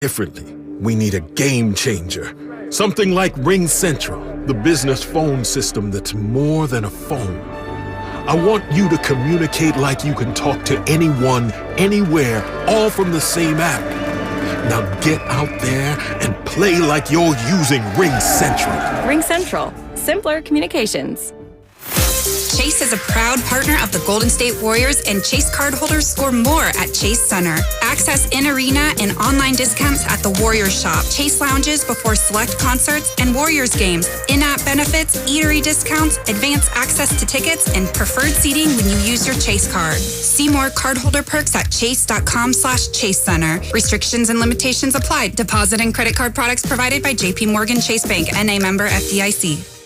differently. We need a game changer. Something like Ring Central, the business phone system that's more than a phone. I want you to communicate like you can talk to anyone, anywhere, all from the same app. Now get out there and play like you're using Ring Central. Ring Central. Simpler communications. Chase is a proud partner of the Golden State Warriors, and Chase cardholders score more at Chase Center. Access in-arena and online discounts at the Warriors shop, Chase lounges before select concerts and Warriors games, in-app benefits, eatery discounts, advanced access to tickets, and preferred seating when you use your Chase card. See more cardholder perks at chase.com/Chase Center. Restrictions and limitations apply. Deposit and credit card products provided by JP Morgan Chase Bank, NA member FDIC.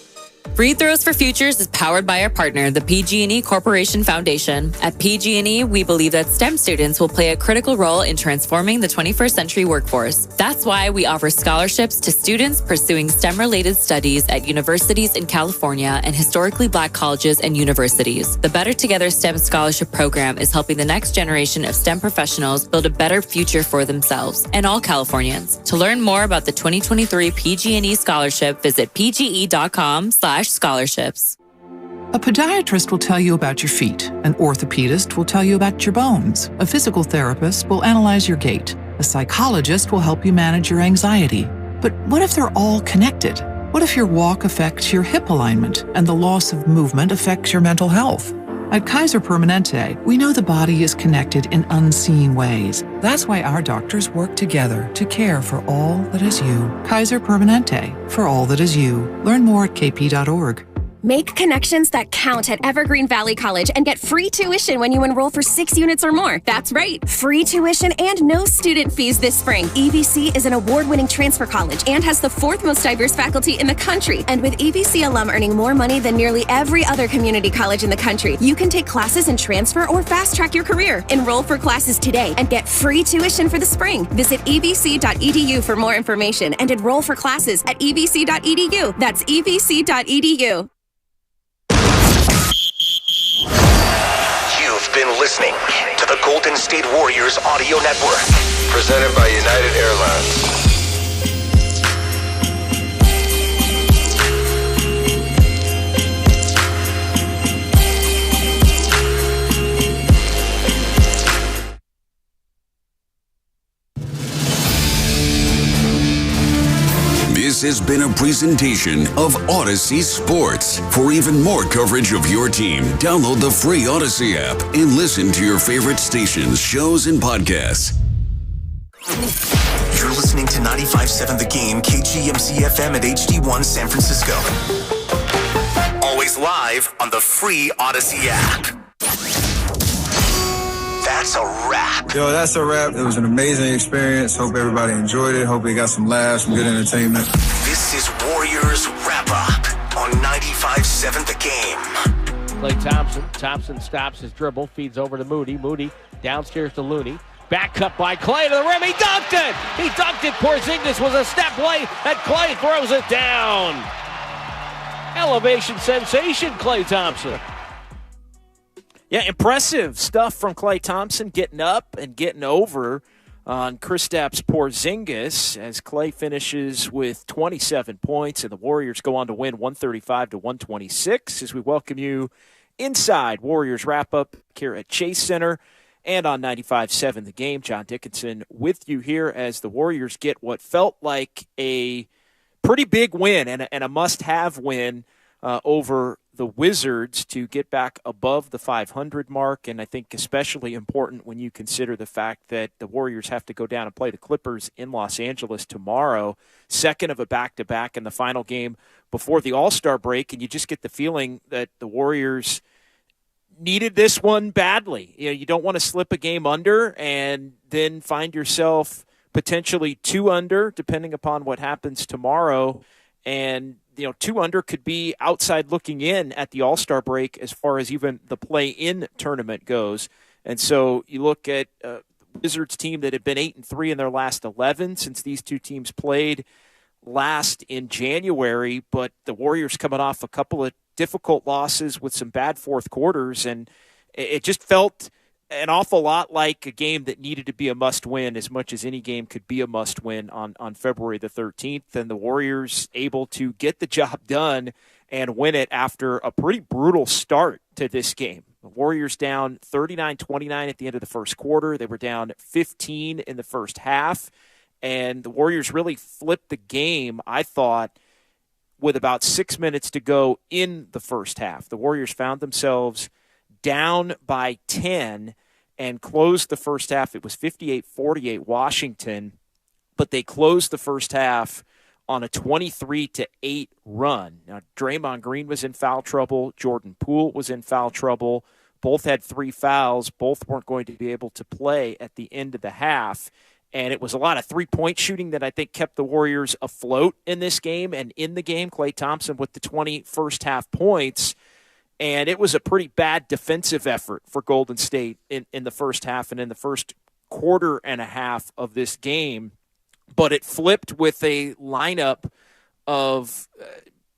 Free Throws for Futures is powered by our partner, the PG&E Corporation Foundation. At PG&E, we believe that STEM students will play a critical role in transforming the 21st century workforce. That's why we offer scholarships to students pursuing STEM-related studies at universities in California and historically Black colleges and universities. The Better Together STEM Scholarship Program is helping the next generation of STEM professionals build a better future for themselves and all Californians. To learn more about the 2023 PG&E Scholarship, visit pge.com/scholarships. A podiatrist will tell you about your feet. An orthopedist will tell you about your bones. A physical therapist will analyze your gait. A psychologist will help you manage your anxiety. But what if they're all connected? What if your walk affects your hip alignment and the loss of movement affects your mental health? At Kaiser Permanente, we know the body is connected in unseen ways. That's why our doctors work together to care for all that is you. Kaiser Permanente, for all that is you. Learn more at kp.org. Make connections that count at Evergreen Valley College and get free tuition when you enroll for 6 units or more. That's right, free tuition and no student fees this spring. EVC is an award-winning transfer college and has the 4th most diverse faculty in the country. And with EVC alum earning more money than nearly every other community college in the country, you can take classes and transfer or fast-track your career. Enroll for classes today and get free tuition for the spring. Visit evc.edu for more information and enroll for classes at evc.edu. That's evc.edu. You've been listening to the Golden State Warriors Audio Network, presented by United Airlines. This has been a presentation of Odyssey Sports. For even more coverage of your team, download the free Odyssey app and listen to your favorite stations, shows, and podcasts. You're listening to 95.7 The Game, KGMC FM at HD1 San Francisco. Always live on the free Odyssey app. That's a wrap. Yo, that's a wrap. It was an amazing experience. Hope everybody enjoyed it. Hope we got some laughs, some good entertainment. This is Warriors Wrap Up on 95.7 The Game. Klay Thompson. Thompson stops his dribble, feeds over to Moody. Moody downstairs to Looney. Back cut by Klay to the rim. He dunked it! He dunked it. Porzingis was a step late, and Klay throws it down. Elevation sensation, Klay Thompson. Yeah, impressive stuff from Klay Thompson, getting up and getting over on Kristaps Porzingis as Klay finishes with 27 points, and the Warriors go on to win 135-126 as we welcome you inside Warriors Wrap-Up here at Chase Center and on 95.7 The Game. John Dickinson with you here as the Warriors get what felt like a pretty big win and a must-have win over the Wizards to get back above the 500 mark, and I think especially important when you consider the fact that the Warriors have to go down and play the Clippers in Los Angeles tomorrow, second of a back-to-back in the final game before the All-Star break, and you just get the feeling that the Warriors needed this one badly. You know, you don't want to slip a game under and then find yourself potentially 2 under, depending upon what happens tomorrow, and 2 under could be outside looking in at the All-Star break as far as even the play-in tournament goes. And so you look at a Wizards team that had been 8-3 in their last 11 since these two teams played last in January, but the Warriors coming off a couple of difficult losses with some bad fourth quarters, and it just felt an awful lot like a game that needed to be a must-win as much as any game could be a must-win on February the 13th, and the Warriors able to get the job done and win it after a pretty brutal start to this game. The Warriors down 39-29 at the end of the first quarter. They were down 15 in the first half, and the Warriors really flipped the game, I thought, with about 6 minutes to go in the first half. The Warriors found themselves down by 10 and closed the first half. It was 58-48 Washington, but they closed the first half on a 23-8 run. Now, Draymond Green was in foul trouble. Jordan Poole was in foul trouble. Both had 3 fouls. Both weren't going to be able to play at the end of the half. And it was a lot of three-point shooting that I think kept the Warriors afloat in this game and in the game. Klay Thompson with the 20 first-half points. And it was a pretty bad defensive effort for Golden State in the first half and in the first quarter and a half of this game. But it flipped with a lineup of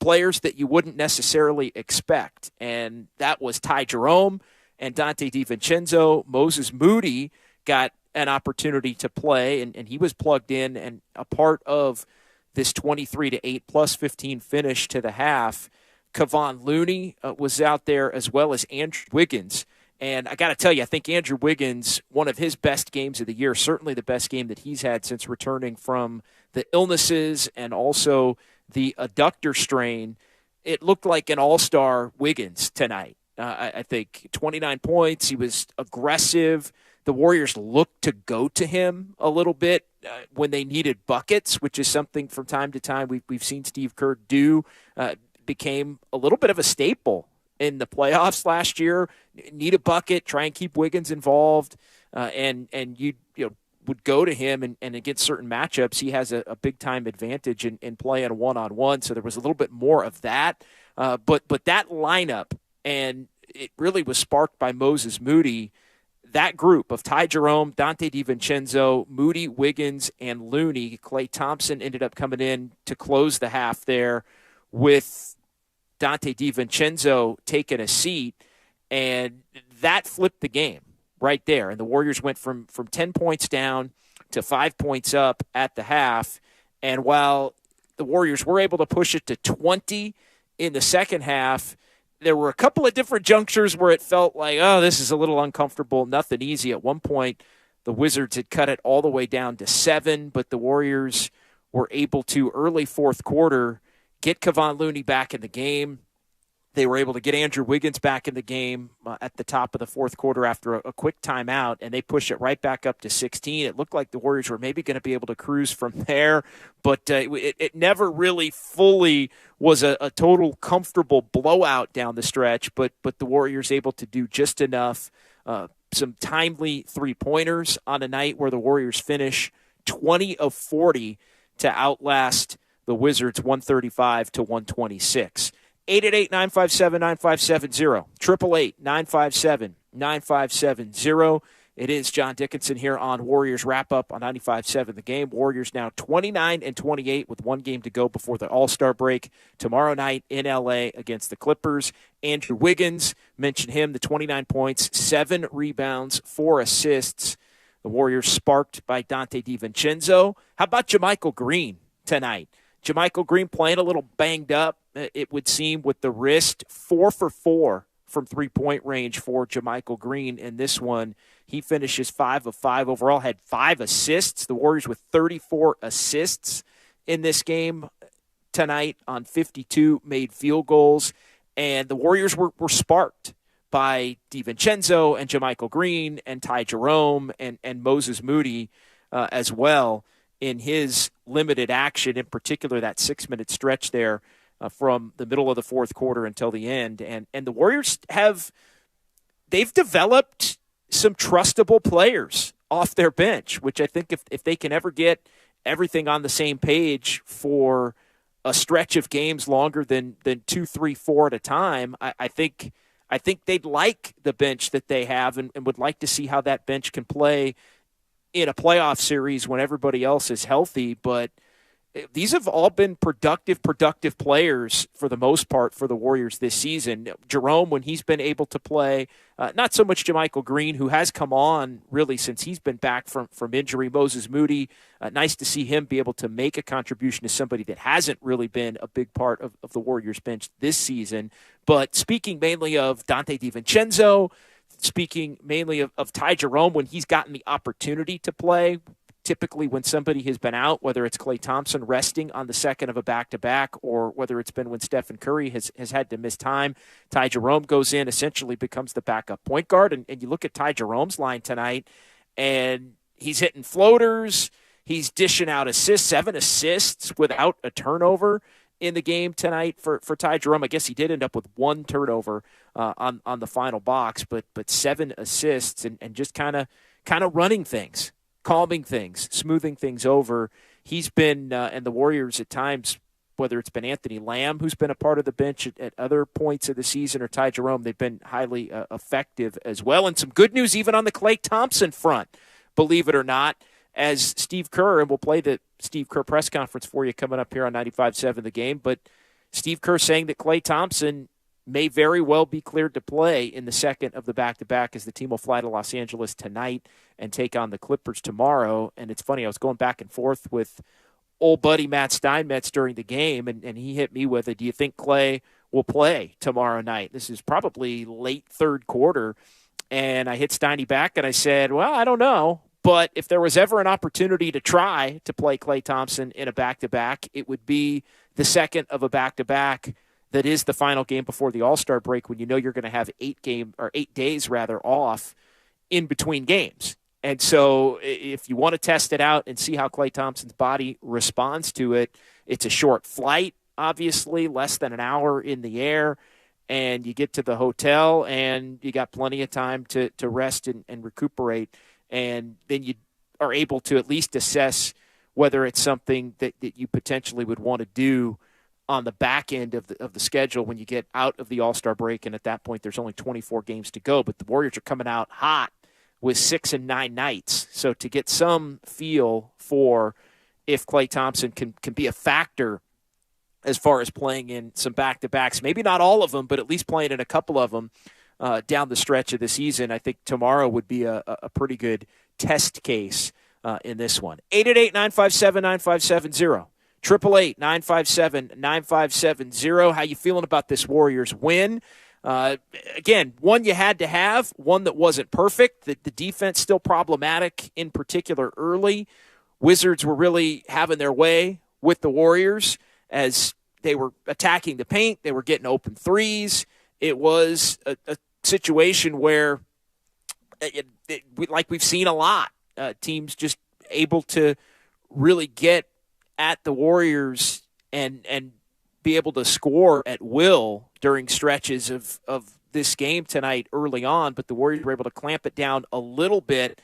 players that you wouldn't necessarily expect. And that was Ty Jerome and Dante DiVincenzo. Moses Moody got an opportunity to play, and he was plugged in and a part of this 23-8 plus 15 finish to the half. Kevon Looney was out there, as well as Andrew Wiggins. And I got to tell you, I think Andrew Wiggins, one of his best games of the year, certainly the best game that he's had since returning from the illnesses and also the adductor strain. It looked like an all-star Wiggins tonight. I think 29 points. He was aggressive. The Warriors looked to go to him a little bit when they needed buckets, which is something from time to time we've seen Steve Kerr do. Became a little bit of a staple in the playoffs last year. Need a bucket, try and keep Wiggins involved, and you would go to him, and against certain matchups, he has a big-time advantage in playing one-on-one, so there was a little bit more of that. But that lineup, and it really was sparked by Moses Moody. That group of Ty Jerome, Dante DiVincenzo, Moody, Wiggins, and Looney. Klay Thompson ended up coming in to close the half there with Dante DiVincenzo taking a seat, and that flipped the game right there. And the Warriors went from 10 points down to 5 points up at the half. And while the Warriors were able to push it to 20 in the second half, there were a couple of different junctures where it felt like, oh, this is a little uncomfortable, nothing easy. At one point, the Wizards had cut it all the way down to 7, but the Warriors were able to, early fourth quarter, get Kevon Looney back in the game. They were able to get Andrew Wiggins back in the game at the top of the fourth quarter after a quick timeout, and they pushed it right back up to 16. It looked like the Warriors were maybe going to be able to cruise from there, but it never really fully was a total comfortable blowout down the stretch, but the Warriors able to do just enough, some timely three-pointers on a night where the Warriors finish 20 of 40 to outlast the Wizards 135-126. 888-957-9570, 888-957-9570. It is John Dickinson here on Warriors Wrap-Up on 95.7 The Game. Warriors now 29-28 with one game to go before the All-Star break tomorrow night in L.A. against the Clippers. Andrew Wiggins, mentioned him, the 29 points, 7 rebounds, 4 assists. The Warriors sparked by Dante DiVincenzo. How about JaMychal Green tonight? JaMychal Green playing a little banged up, it would seem, with the wrist. 4 for 4 from three-point range for JaMychal Green in this one. He finishes 5 of 5 overall, had 5 assists. The Warriors with 34 assists in this game tonight on 52 made field goals. And the Warriors were sparked by DiVincenzo and JaMychal Green and Ty Jerome and Moses Moody as well in his limited action, in particular that 6-minute stretch there from the middle of the fourth quarter until the end. And the Warriors they've developed some trustable players off their bench, which I think if they can ever get everything on the same page for a stretch of games longer than 2, 3, 4 at a time, I think they'd like the bench that they have and would like to see how that bench can play in a playoff series when everybody else is healthy. But these have all been productive players for the most part for the Warriors this season. Jerome, when he's been able to play, not so much JaMychal Green, who has come on really since he's been back from injury. Moses Moody, nice to see him be able to make a contribution to somebody that hasn't really been a big part of the Warriors bench this season. But speaking mainly of Dante DiVincenzo, speaking mainly of Ty Jerome, when he's gotten the opportunity to play, typically when somebody has been out, whether it's Klay Thompson resting on the second of a back-to-back or whether it's been when Stephen Curry has had to miss time, Ty Jerome goes in, essentially becomes the backup point guard. And you look at Ty Jerome's line tonight, and he's hitting floaters. He's dishing out assists, 7 assists without a turnover in the game tonight for Ty Jerome. I guess he did end up with 1 turnover on the final box, but 7 assists and just kind of running things, calming things, smoothing things over. He's been, and the Warriors at times, whether it's been Anthony Lamb, who's been a part of the bench at other points of the season, or Ty Jerome, they've been highly effective as well. And some good news even on the Klay Thompson front, believe it or not, as Steve Kerr, and we'll play the Steve Kerr press conference for you coming up here on 95.7 The Game, but Steve Kerr saying that Klay Thompson may very well be cleared to play in the second of the back-to-back as the team will fly to Los Angeles tonight and take on the Clippers tomorrow. And it's funny, I was going back and forth with old buddy Matt Steinmetz during the game, and he hit me with it. Do you think Klay will play tomorrow night? This is probably late third quarter. And I hit Steiny back and I said, well, I don't know. But if there was ever an opportunity to try to play Klay Thompson in a back-to-back, it would be the second of a back-to-back that is the final game before the All-Star break, when you know you're going to have 8 days off in between games. And so if you want to test it out and see how Klay Thompson's body responds to it, it's a short flight, obviously, less than an hour in the air, and you get to the hotel and you got plenty of time to rest and recuperate, and then you are able to at least assess whether it's something that you potentially would want to do on the back end of the schedule when you get out of the All-Star break. And at that point, there's only 24 games to go. But the Warriors are coming out hot with 6 and 9 nights. So to get some feel for if Klay Thompson can be a factor as far as playing in some back-to-backs, maybe not all of them, but at least playing in a couple of them down the stretch of the season, I think tomorrow would be a pretty good test case in this one. 888-957-9570. 888-957-9570. How you feeling about this Warriors win? Again, one you had to have, one that wasn't perfect. The defense still problematic, in particular early. Wizards were really having their way with the Warriors as they were attacking the paint. They were getting open threes. It was a situation where, like we've seen a lot, teams just able to really get at the Warriors and be able to score at will during stretches of this game tonight early on, but the Warriors were able to clamp it down a little bit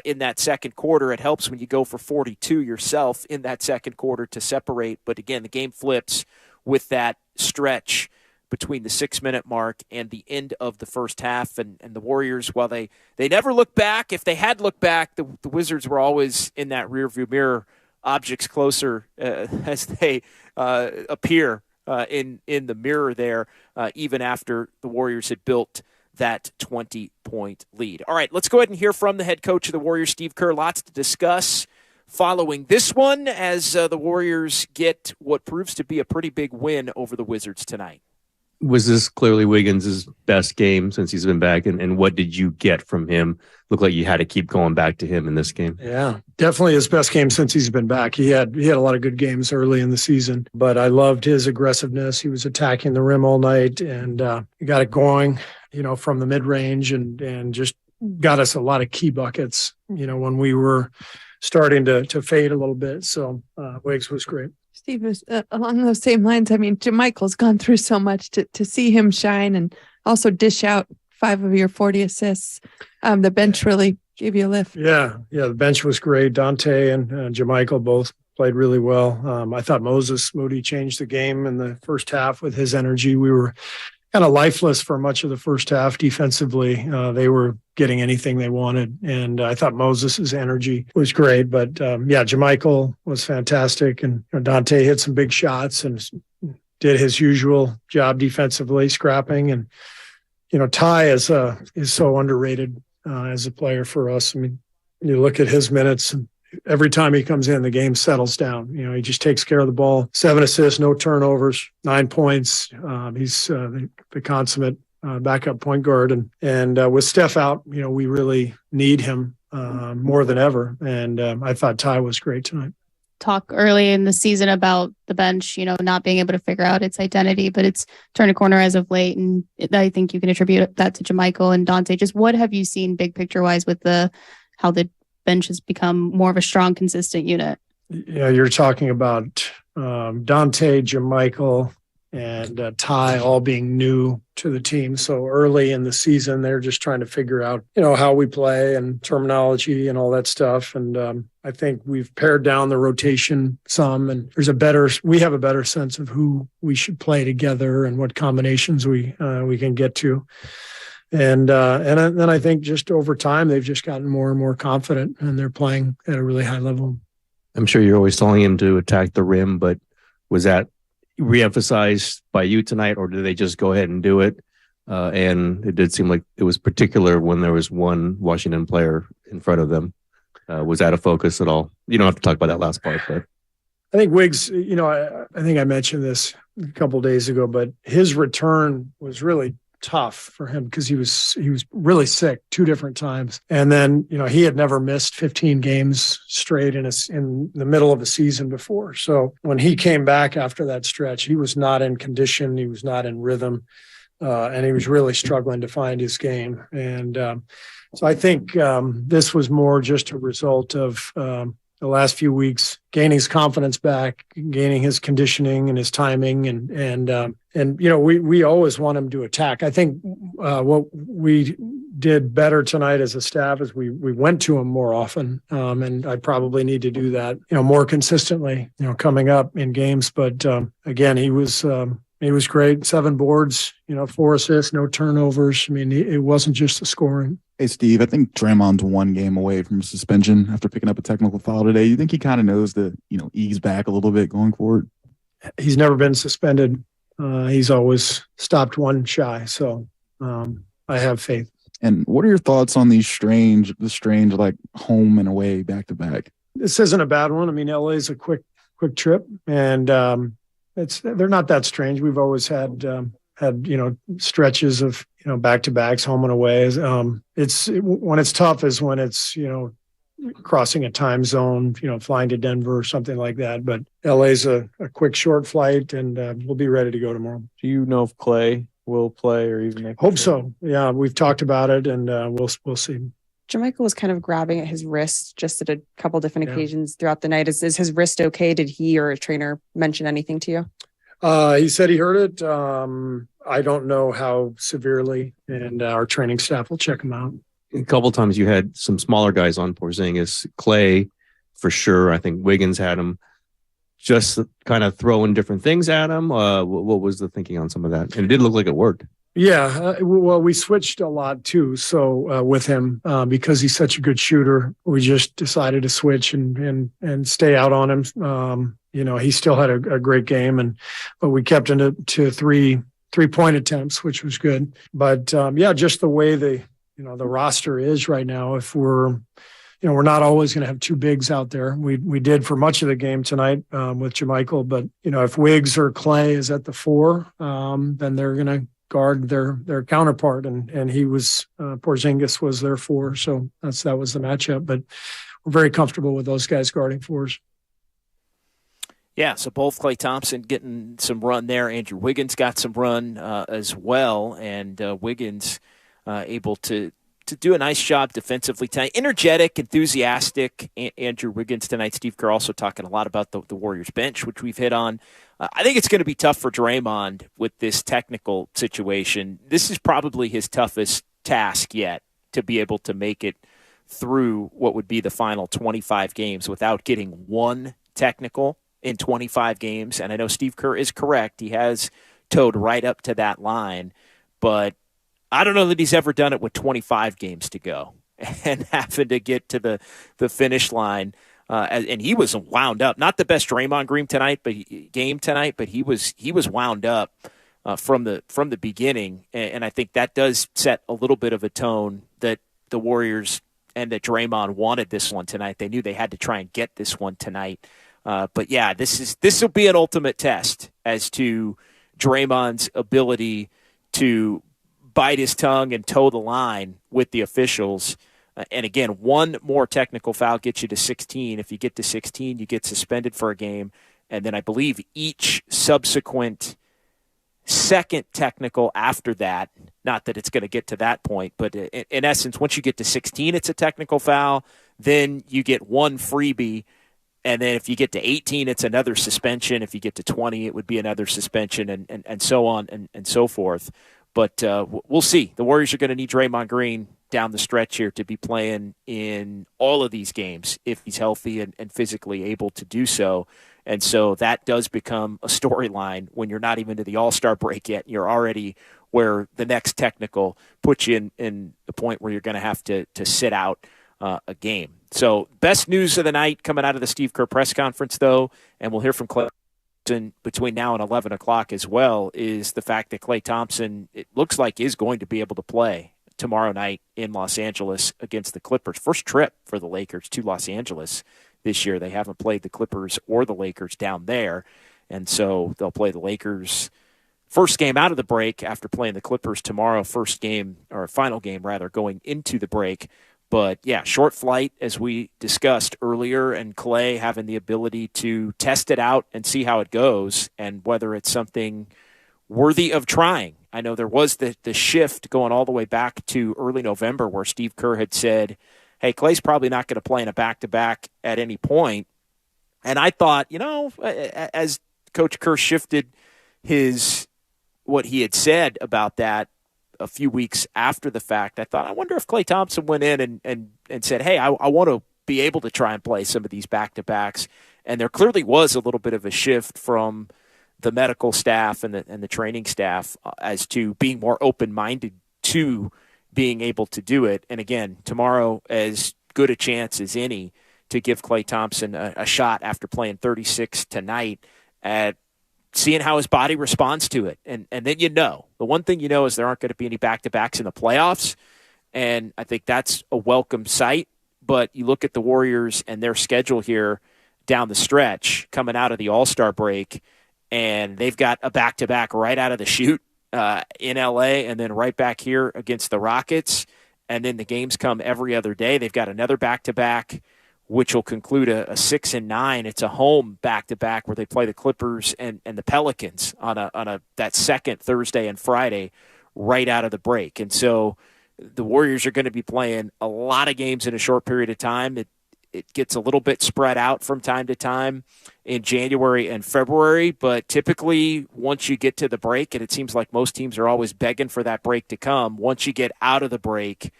in that second quarter. It helps when you go for 42 yourself in that second quarter to separate, but again, the game flips with that stretch between the 6-minute mark and the end of the first half, and the Warriors, while they never look back, if they had looked back, the Wizards were always in that rearview mirror, objects closer as they appear in the mirror there, even after the Warriors had built that 20-point lead. All right, let's go ahead and hear from the head coach of the Warriors, Steve Kerr. Lots to discuss following this one as the Warriors get what proves to be a pretty big win over the Wizards tonight. Was this clearly Wiggins' best game since he's been back? And what did you get from him? Looked like you had to keep going back to him in this game. Yeah, definitely his best game since he's been back. He had a lot of good games early in the season, but I loved his aggressiveness. He was attacking the rim all night and he got it going, from the mid-range and just got us a lot of key buckets, when we were starting to fade a little bit. So Wiggs was great. Steve, along those same lines, I mean, JaMychal's gone through so much to see him shine and also dish out 5 of your 40 assists. The bench really gave you a lift. Yeah, the bench was great. Dante and JaMychal both played really well. I thought Moses Moody changed the game in the first half with his energy. We were kind of lifeless for much of the first half defensively. They were getting anything they wanted. And I thought Moses' energy was great. But JaMychal was fantastic. And Dante hit some big shots and did his usual job defensively, scrapping. And, Ty is so underrated as a player for us. I mean, you look at his minutes, and every time he comes in, the game settles down. He just takes care of the ball. 7 assists, no turnovers, 9 points. He's the consummate backup point guard. And with Steph out, we really need him more than ever. And I thought Ty was great tonight. Talk early in the season about the bench, not being able to figure out its identity, but it's turned a corner as of late. And I think you can attribute that to JaMychal and Dante. Just what have you seen big picture wise with how the bench has become more of a strong, consistent unit? Yeah, you're talking about Dante, JaMychal, and Ty all being new to the team. So early in the season, they're just trying to figure out, how we play and terminology and all that stuff. And I think we've pared down the rotation some, and we have a better sense of who we should play together and what combinations we can get to. And then I think just over time, they've just gotten more and more confident, and they're playing at a really high level. I'm sure you're always telling him to attack the rim, but was that reemphasized by you tonight, or did they just go ahead and do it? And it did seem like it was particular when there was one Washington player in front of them. Was that a focus at all? You don't have to talk about that last part, but I think Wiggs, I think I mentioned this a couple of days ago, but his return was really tough for him because he was really sick 2 different times. And then, he had never missed 15 games straight in the middle of a season before. So when he came back after that stretch, he was not in condition. He was not in rhythm. And he was really struggling to find his game. And so I think this was more just a result of the last few weeks gaining his confidence back, gaining his conditioning and his timing, and we always want him to attack. I think what we did better tonight as a staff is we went to him more often, and I probably need to do that more consistently coming up in games. But again, he was great. 7 boards, 4 assists, no turnovers. I mean, it wasn't just the scoring. Hey, Steve, I think Draymond's 1 game away from suspension after picking up a technical foul today. You think he kind of knows to, ease back a little bit going forward? He's never been suspended. He's always stopped 1 shy. So I have faith. And what are your thoughts on the strange like home and away back to back? This isn't a bad one. I mean, LA is a quick trip, and they're not that strange. We've always had stretches of back-to-backs, home and away. It's when it's tough is when it's crossing a time zone, flying to Denver or something like that. But LA's a quick short flight, and we'll be ready to go tomorrow. Do you know if Klay will play or even hope so? Yeah, we've talked about it, and we'll see. JaMychal was kind of grabbing at his wrist just at a couple different occasions throughout the night. Is his wrist okay? Did he or a trainer mention anything to you? He said he heard it. I don't know how severely, and our training staff will check him out. A couple of times you had some smaller guys on Porzingis. Klay, for sure. I think Wiggins had him just kind of throwing different things at him. What was the thinking on some of that? And it did look like it worked. Yeah, well, we switched a lot too. So with him, because he's such a good shooter, we just decided to switch and stay out on him. He still had a great game, but we kept him to three-point attempts, which was good. But just the way the roster is right now. If we're not always going to have 2 bigs out there. We did for much of the game tonight with JaMychal, but if Wiggs or Klay is at the 4, then they're going to guard their counterpart, and he was Porzingis was their 4, so that was the matchup. But we're very comfortable with those guys guarding 4s. Yeah, so both Klay Thompson getting some run there. Andrew Wiggins got some run as well, and Wiggins able to do a nice job defensively tonight. Energetic, enthusiastic Andrew Wiggins tonight. Steve Kerr also talking a lot about the Warriors bench, which we've hit on. I think it's going to be tough for Draymond with this technical situation. This is probably his toughest task yet, to be able to make it through what would be the final 25 games without getting 1 technical in 25 games. And I know Steve Kerr is correct. He has tiptoed right up to that line, but I don't know that he's ever done it with 25 games to go and having to get to the finish line. And he was wound up. Not the best Draymond Green game tonight, but he was wound up from the beginning. And I think that does set a little bit of a tone that the Warriors and that Draymond wanted this one tonight. They knew they had to try and get this one tonight. But yeah, this will be an ultimate test as to Draymond's ability to bite his tongue and toe the line with the officials. And again, one more technical foul gets you to 16. If you get to 16, you get suspended for a game. And then I believe each subsequent second technical after that, not that it's going to get to that point, but in essence, once you get to 16, it's a technical foul. Then you get one freebie. And then if you get to 18, it's another suspension. If you get to 20, it would be another suspension, and so on and so forth. But we'll see. The Warriors are going to need Draymond Green down the stretch here to be playing in all of these games if he's healthy and physically able to do so. And so that does become a storyline when you're not even to the All-Star break yet. You're already where the next technical puts you in the point where you're going to have to sit out a game. So best news of the night coming out of the Steve Kerr press conference, though, and we'll hear from Klay Thompson between now and 11 o'clock as well, is the fact that Klay Thompson, it looks like, is going to be able to play tomorrow night in Los Angeles against the Clippers. First trip for the Lakers to Los Angeles this year. They haven't played the Clippers or the Lakers down there, and so they'll play the Lakers first game out of the break after playing the Clippers tomorrow, first game, or final game rather, going into the break. But yeah, short flight as we discussed earlier, and Klay having the ability to test it out and see how it goes and whether it's something worthy of trying. I know there was the shift going all the way back to early November where Steve Kerr had said, hey, Klay's probably not going to play in a back-to-back at any point. And I thought, as Coach Kerr shifted what he had said about that a few weeks after the fact, I thought, I wonder if Klay Thompson went in and said, hey, I want to be able to try and play some of these back-to-backs. And there clearly was a little bit of a shift from the medical staff and the training staff as to being more open-minded to being able to do it. And again, tomorrow, as good a chance as any to give Klay Thompson a shot after playing 36 tonight at seeing how his body responds to it. And then the one thing is there aren't going to be any back-to-backs in the playoffs, and I think that's a welcome sight. But you look at the Warriors and their schedule here down the stretch coming out of the All-Star break, and they've got a back-to-back right out of the chute in L.A. and then right back here against the Rockets. And then the games come every other day. They've got another back-to-back, which will conclude a 6-9. It's a home back-to-back where they play the Clippers and the Pelicans on that second Thursday and Friday right out of the break. And so the Warriors are going to be playing a lot of games in a short period of time. It gets a little bit spread out from time to time in January and February, but typically once you get to the break, and it seems like most teams are always begging for that break to come, once you get out of the break,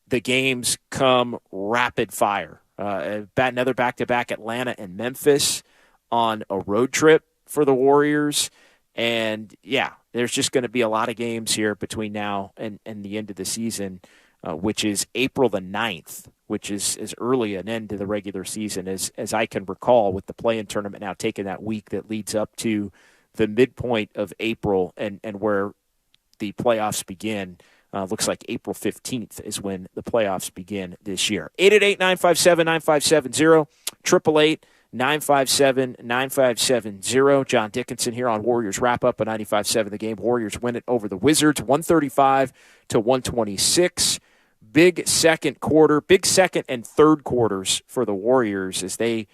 the games come rapid fire. Another back-to-back Atlanta and Memphis on a road trip for the Warriors. And, yeah, there's just going to be a lot of games here between now and the end of the season, which is April the 9th, which is as early an end to the regular season as I can recall, with the play-in tournament now taking that week that leads up to the midpoint of April and where the playoffs begin. Looks like April 15th is when the playoffs begin this year. 888-957-9570, 888-957-9570. John Dickinson here on Warriors Wrap-Up of 95.7 The Game. Warriors win it over the Wizards, 135-126. Big second and third quarters for the Warriors as they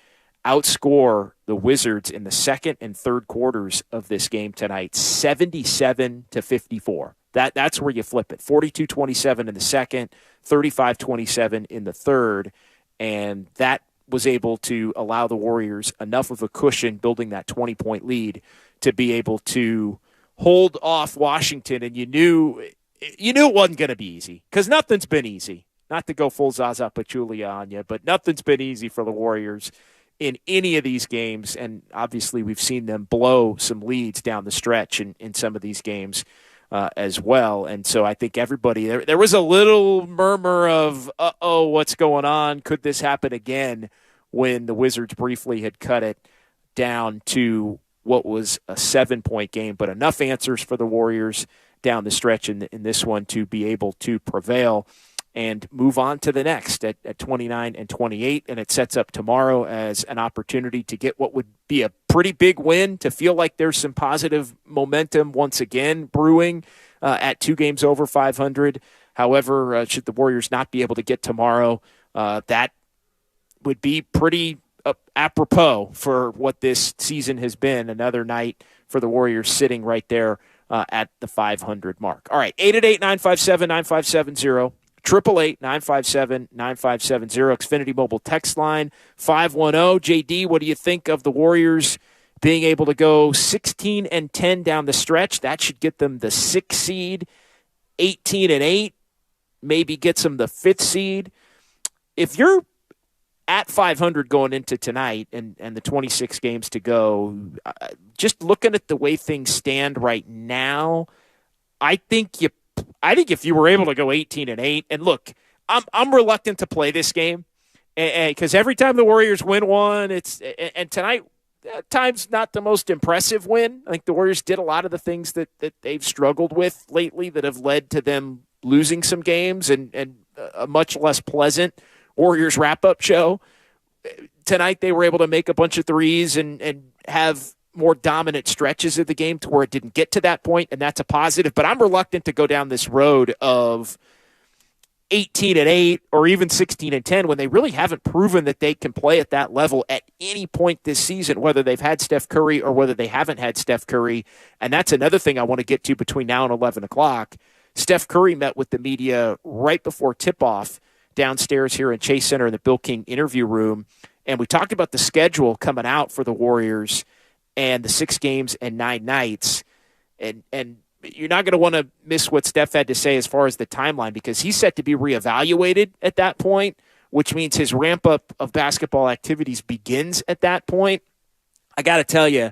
outscore the Wizards in the second and third quarters of this game tonight, 77-54. That's where you flip it. 42-27 in the second, 35-27 in the third, and that was able to allow the Warriors enough of a cushion building that 20-point lead to be able to hold off Washington, and you knew it wasn't going to be easy because nothing's been easy. Not to go full Zaza Pachulia on you, but nothing's been easy for the Warriors in any of these games. And obviously we've seen them blow some leads down the stretch in some of these games as well. And so I think everybody, there was a little murmur of, uh-oh, what's going on? Could this happen again? When the Wizards briefly had cut it down to what was a 7-point game, but enough answers for the Warriors down the stretch in this one to be able to prevail and move on to the next at 29 and 28. And it sets up tomorrow as an opportunity to get what would be a pretty big win, to feel like there's some positive momentum once again brewing at 2 games over 500. However, should the Warriors not be able to get tomorrow, that would be pretty apropos for what this season has been. Another night for the Warriors sitting right there at the 500 mark. All right, 888-957-9570, 888-957-9570, Xfinity Mobile text line, 510. JD, what do you think of the Warriors being able to go 16-10 down the stretch? That should get them the 6th seed, 18-8, maybe gets them the 5th seed. If you're at 500 going into tonight and the 26 games to go, just looking at the way things stand right now, I think if you were able to go 18-8, and look, I'm reluctant to play this game because every time the Warriors win one, and tonight at times not the most impressive win. I think the Warriors did a lot of the things that they've struggled with lately that have led to them losing some games and a much less pleasant Warriors wrap-up show. Tonight they were able to make a bunch of threes and have more dominant stretches of the game to where it didn't get to that point, and that's a positive. But I'm reluctant to go down this road of 18-8 or even 16-10 when they really haven't proven that they can play at that level at any point this season, whether they've had Steph Curry or whether they haven't had Steph Curry. And that's another thing I want to get to between now and 11 o'clock. Steph Curry met with the media right before tip-off downstairs here in Chase Center in the Bill King interview room, and we talked about the schedule coming out for the Warriors and the 6 games and 9 nights, and you're not going to want to miss what Steph had to say as far as the timeline, because he's set to be reevaluated at that point, which means his ramp-up of basketball activities begins at that point. I got to tell you,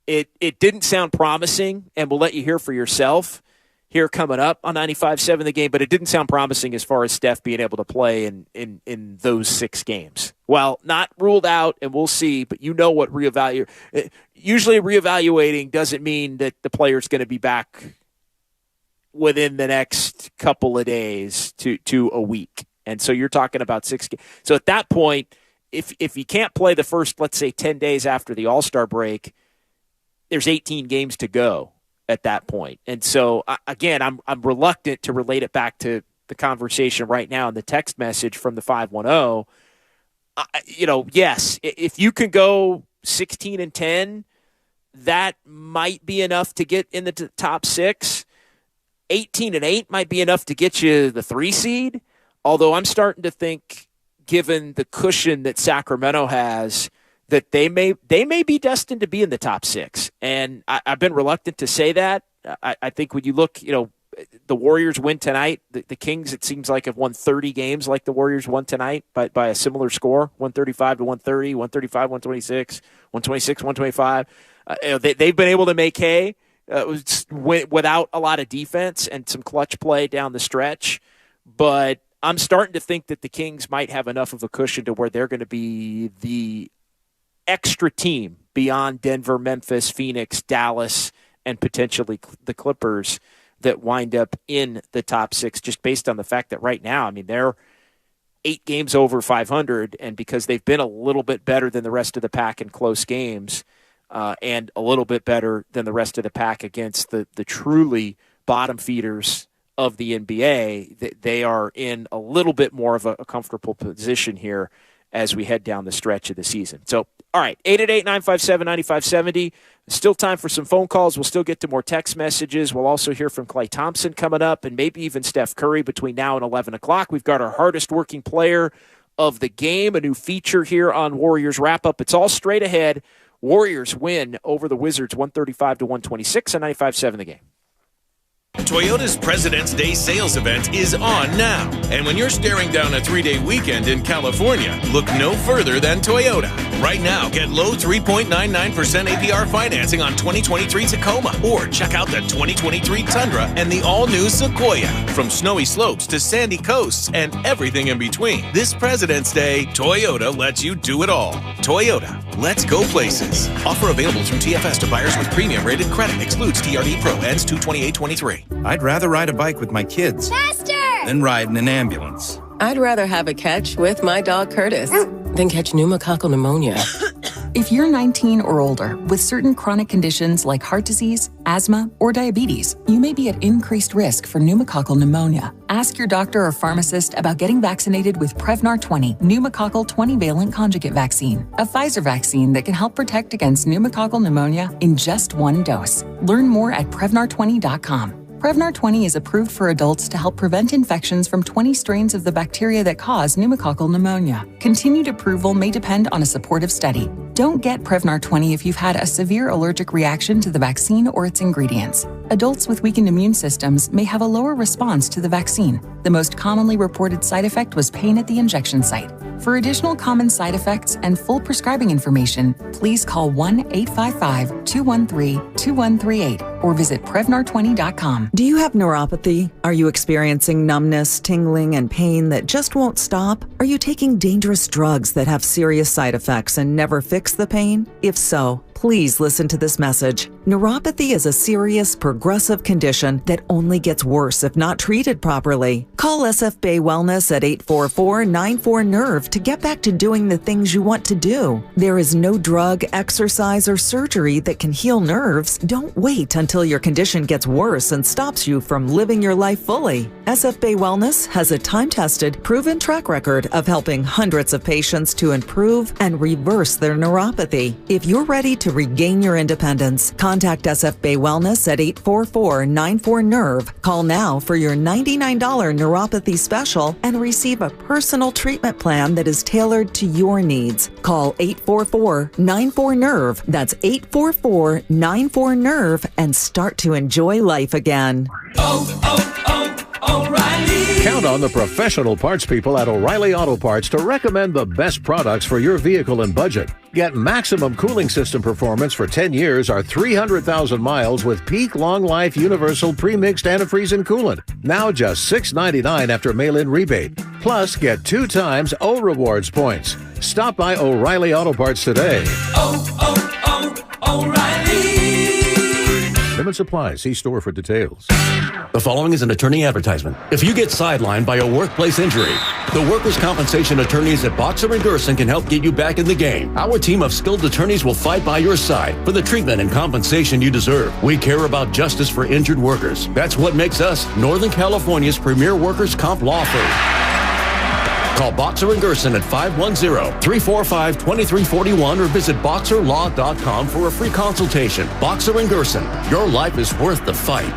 it didn't sound promising, and we'll let you hear for yourself here coming up on 95.7 The Game, but it didn't sound promising as far as Steph being able to play in those 6 games. Well, not ruled out, and we'll see, but you know what usually reevaluating doesn't mean that the player's going to be back within the next couple of days to a week. And so you're talking about 6 games. So at that point, if you can't play the first, let's say, 10 days after the All-Star break, there's 18 games to go at that point. And so, again, I'm reluctant to relate it back to the conversation right now in the text message from the 510. Yes, if you can go 16-10, that might be enough to get in the top 6. 18-8 might be enough to get you the 3 seed, although I'm starting to think, given the cushion that Sacramento has, that they may be destined to be in the top 6. And I've been reluctant to say that. I think when you look, the Warriors win tonight. The Kings, it seems like, have won 30 games like the Warriors won tonight by a similar score, 135 to 130, 135, 126, 126, 125. They've been able to make hay without a lot of defense and some clutch play down the stretch. But I'm starting to think that the Kings might have enough of a cushion to where they're going to be the extra team beyond Denver, Memphis, Phoenix, Dallas, and potentially the Clippers that wind up in the top 6, just based on the fact that right now, I mean, they're 8 games over 500, and because they've been a little bit better than the rest of the pack in close games, and a little bit better than the rest of the pack against the truly bottom feeders of the NBA, they are in a little bit more of a comfortable position here as we head down the stretch of the season. So, all right, 888-957-9570. Still time for some phone calls. We'll still get to more text messages. We'll also hear from Klay Thompson coming up, and maybe even Steph Curry between now and 11 o'clock. We've got our hardest working player of the game, a new feature here on Warriors Wrap-Up. It's all straight ahead. Warriors win over the Wizards 135 to 126 on 95.7 The Game. Toyota's President's Day sales event is on now. And when you're staring down a 3-day weekend in California, look no further than Toyota. Right now, get low 3.99% APR financing on 2023 Tacoma, or check out the 2023 Tundra and the all-new Sequoia. From snowy slopes to sandy coasts and everything in between, this President's Day, Toyota lets you do it all. Toyota, let's go places. Offer available through TFS to buyers with premium rated credit. Excludes TRD Pro. Ends 2/28/23. I'd rather ride a bike with my kids than ride in an ambulance. I'd rather have a catch with my dog Curtis than catch pneumococcal pneumonia. If you're 19 or older with certain chronic conditions like heart disease, asthma, or diabetes, you may be at increased risk for pneumococcal pneumonia. Ask your doctor or pharmacist about getting vaccinated with Prevnar 20 pneumococcal 20-valent conjugate vaccine, a Pfizer vaccine that can help protect against pneumococcal pneumonia in just one dose. Learn more at Prevnar20.com. Prevnar 20 is approved for adults to help prevent infections from 20 strains of the bacteria that cause pneumococcal pneumonia. Continued approval may depend on a supportive study. Don't get Prevnar 20 if you've had a severe allergic reaction to the vaccine or its ingredients. Adults with weakened immune systems may have a lower response to the vaccine. The most commonly reported side effect was pain at the injection site. For additional common side effects and full prescribing information, please call 1-855-213-2138 or visit Prevnar20.com. Do you have neuropathy? Are you experiencing numbness, tingling, and pain that just won't stop? Are you taking dangerous drugs that have serious side effects and never fix the pain? If so, please listen to this message. Neuropathy is a serious, progressive condition that only gets worse if not treated properly. Call SF Bay Wellness at 844-94-NERVE to get back to doing the things you want to do. There is no drug, exercise, or surgery that can heal nerves. Don't wait until your condition gets worse and stops you from living your life fully. SF Bay Wellness has a time-tested, proven track record of helping hundreds of patients to improve and reverse their neuropathy. If you're ready to regain your independence, contact SF Bay Wellness at 844-94-NERVE. Call now for your $99 neuropathy special and receive a personal treatment plan that is tailored to your needs. Call 844-94-NERVE. That's 844-94-NERVE and start to enjoy life again. O'Reilly. Count on the professional parts people at O'Reilly Auto Parts to recommend the best products for your vehicle and budget. Get maximum cooling system performance for 10 years or 300,000 miles with peak long life universal premixed antifreeze and coolant. Now just $6.99 after mail-in rebate. Plus, get 2 times O Rewards points. Stop by O'Reilly Auto Parts today. O'Reilly. Limit supply. See store for details. The following is an attorney advertisement. If you get sidelined by a workplace injury, the workers' compensation attorneys at Boxer & Gerson can help get you back in the game. Our team of skilled attorneys will fight by your side for the treatment and compensation you deserve. We care about justice for injured workers. That's what makes us Northern California's premier workers' comp law firm. Call Boxer & Gerson at 510-345-2341 or visit boxerlaw.com for a free consultation. Boxer & Gerson, your life is worth the fight.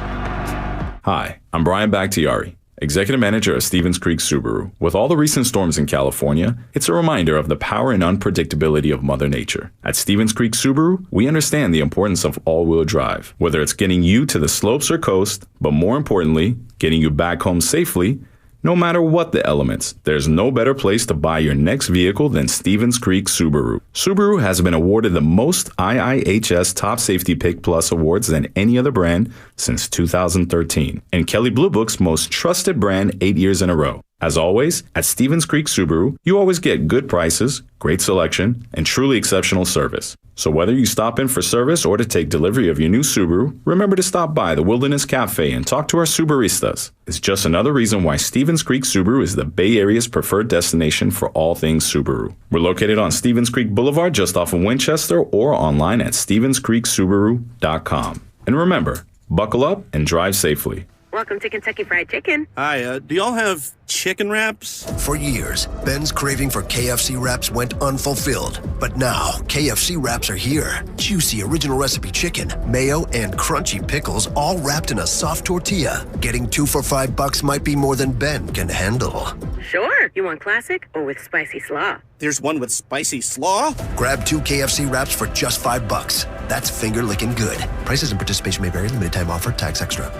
Hi, I'm Brian Bakhtiari, Executive Manager of Stevens Creek Subaru. With all the recent storms in California, it's a reminder of the power and unpredictability of Mother Nature. At Stevens Creek Subaru, we understand the importance of all-wheel drive, whether it's getting you to the slopes or coast, but more importantly, getting you back home safely. No matter what the elements, there's no better place to buy your next vehicle than Stevens Creek Subaru. Subaru has been awarded the most IIHS Top Safety Pick Plus awards than any other brand since 2013, and Kelley Blue Book's most trusted brand 8 years in a row. As always, at Stevens Creek Subaru, you always get good prices, great selection, and truly exceptional service. So whether you stop in for service or to take delivery of your new Subaru, remember to stop by the Wilderness Cafe and talk to our Subaristas. It's just another reason why Stevens Creek Subaru is the Bay Area's preferred destination for all things Subaru. We're located on Stevens Creek Boulevard just off of Winchester or online at StevensCreekSubaru.com. And remember, buckle up and drive safely. Welcome to Kentucky Fried Chicken. Hi, do y'all have chicken wraps? For years, Ben's craving for KFC wraps went unfulfilled. But now, KFC wraps are here. Juicy original recipe chicken, mayo, and crunchy pickles all wrapped in a soft tortilla. Getting 2 for $5 might be more than Ben can handle. Sure. You want classic or with spicy slaw? There's one with spicy slaw? Grab 2 KFC wraps for just $5. That's finger-licking good. Prices and participation may vary. Limited time offer. Tax extra.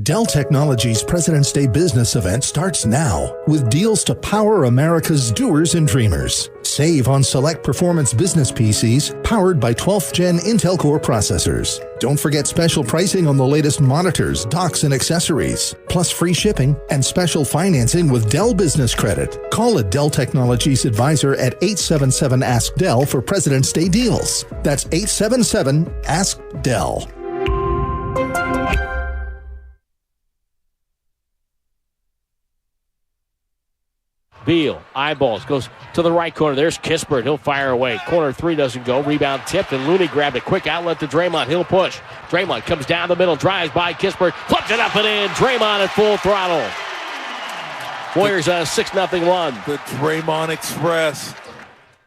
Dell Technologies President's Day business event starts now with deals to power America's doers and dreamers. Save on select performance business PCs powered by 12th Gen Intel Core processors. Don't forget special pricing on the latest monitors, docks, and accessories, plus free shipping and special financing with Dell Business Credit. Call a Dell Technologies advisor at 877-ASK-DELL for President's Day deals. That's 877-ASK-DELL. Beal eyeballs, goes to the right corner. There's Kispert. He'll fire away. Corner three doesn't go. Rebound tipped, and Looney grabbed a quick outlet to Draymond. He'll push. Draymond comes down the middle, drives by Kispert, flips it up and in. Draymond at full throttle. Warriors a 6-0 run. The Draymond Express.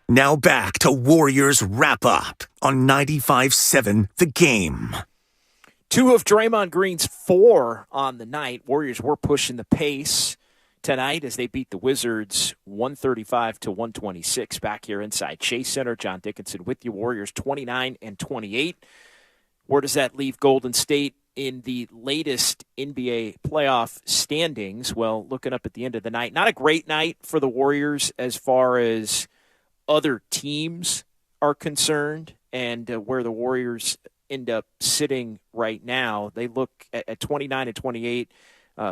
Now back to Warriors wrap-up on 95.7 The Game. 2 of Draymond Green's 4 on the night. Warriors were pushing the pace tonight as they beat the Wizards 135-126 back here inside Chase Center. John Dickinson with you. Warriors 29-28. Where does that leave Golden State in the latest NBA playoff standings? Well, looking up at the end of the night, not a great night for the Warriors as far as other teams are concerned, and where the Warriors end up sitting right now. They look at 29-28.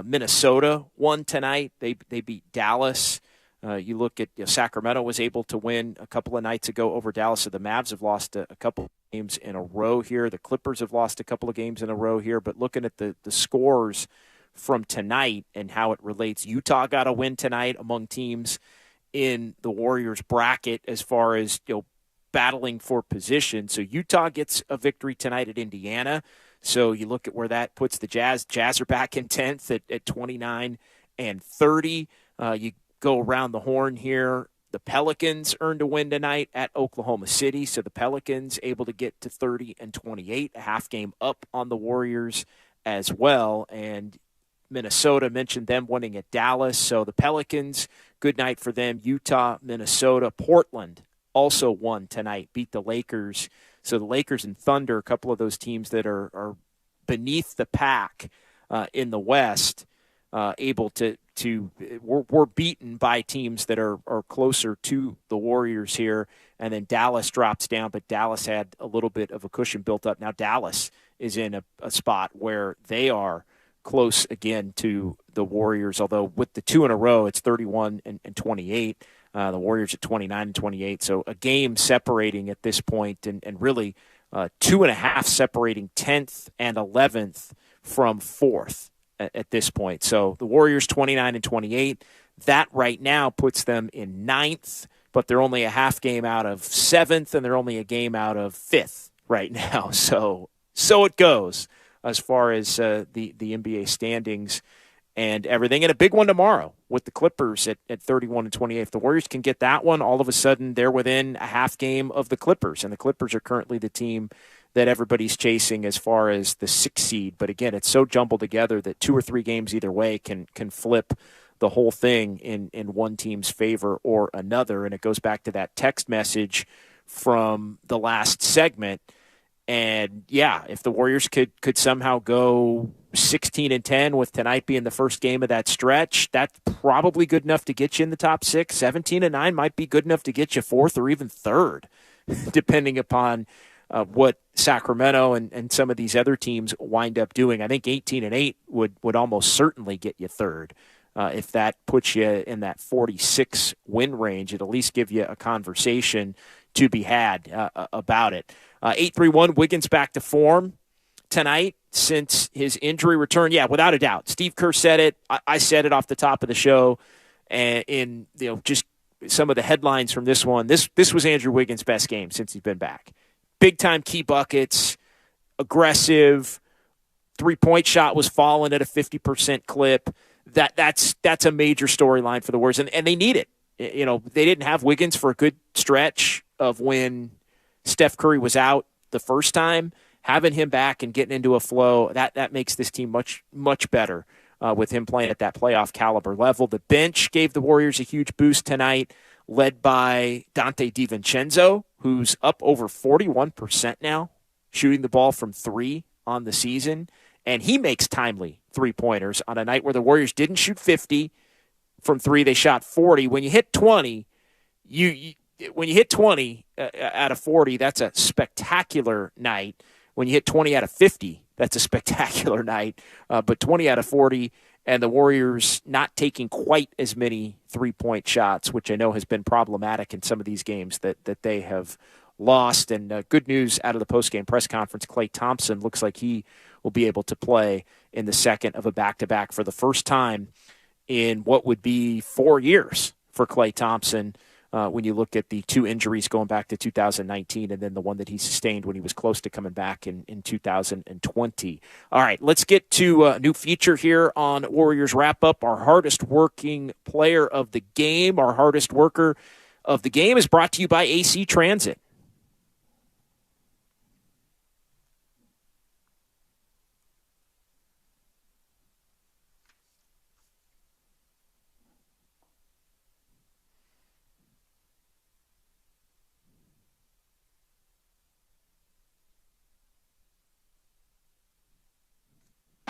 Minnesota won tonight. They beat Dallas. You look at Sacramento was able to win a couple of nights ago over Dallas. So the Mavs have lost a couple of games in a row here. The Clippers have lost a couple of games in a row here. But looking at the scores from tonight and how it relates, Utah got a win tonight among teams in the Warriors bracket as far as battling for position. So Utah gets a victory tonight at Indiana. So you look at where that puts the Jazz. Jazz are back in 10th at 29-30. You go around the horn here. The Pelicans earned a win tonight at Oklahoma City. So the Pelicans able to get to 30-28, a half game up on the Warriors as well. And Minnesota, mentioned them winning at Dallas. So the Pelicans, good night for them. Utah, Minnesota, Portland also won tonight, beat the Lakers. So the Lakers and Thunder, a couple of those teams that are beneath the pack in the West, able to were beaten by teams that are closer to the Warriors here. And then Dallas drops down, but Dallas had a little bit of a cushion built up. Now Dallas is in a spot where they are close again to the Warriors, although with the 2 in a row, it's 31-28. The Warriors at 29-28. So a game separating at this point, and really 2.5 separating 10th and 11th from 4th at this point. So the Warriors 29-28. That right now puts them in 9th, but they're only a half game out of 7th, and they're only a game out of 5th right now. So it goes as far as the NBA standings and everything. And a big one tomorrow with the Clippers at 31-28. If the Warriors can get that one, all of a sudden they're within a half game of the Clippers. And the Clippers are currently the team that everybody's chasing as far as the 6th seed. But again, it's so jumbled together that 2 or 3 games either way can flip the whole thing in one team's favor or another. And it goes back to that text message from the last segment. And yeah, if the Warriors could somehow go 16-10 with tonight being the first game of that stretch, that's probably good enough to get you in the top 6. 17-9 might be good enough to get you 4th or even 3rd, depending upon what Sacramento and some of these other teams wind up doing. I think 18-8 would almost certainly get you 3rd. If that puts you in that 46 win range, it'll at least give you a conversation to be had about it. 8-3-1, Wiggins back to form tonight since his injury return. Yeah, without a doubt. Steve Kerr said it. I said it off the top of the show. And in just some of the headlines from this one, this was Andrew Wiggins' best game since he's been back. Big-time key buckets, aggressive, three-point shot was falling at a 50% clip. That's a major storyline for the Warriors, and they need it. They didn't have Wiggins for a good stretch of when Steph Curry was out the first time. Having him back and getting into a flow, that makes this team much, much better with him playing at that playoff caliber level. The bench gave the Warriors a huge boost tonight, led by Dante DiVincenzo, who's up over 41% now, shooting the ball from 3 on the season. and he makes timely three-pointers on a night where the Warriors didn't shoot 50 from three. They shot 40. When you hit 20, when you hit 20 out of 40, that's a spectacular night. When you hit 20 out of 50, that's a spectacular night. But 20 out of 40, and the Warriors not taking quite as many three-point shots, which I know has been problematic in some of these games that they have lost. And good news out of the postgame press conference, Klay Thompson looks like he will be able to play in the second of a back-to-back for the first time in what would be 4 years for Klay Thompson. When you look at the two injuries going back to 2019 and then the one that he sustained when he was close to coming back in 2020. All right, let's get to a new feature here on Warriors Wrap-Up, our hardest working player of the game. Our hardest worker of the game is brought to you by AC Transit.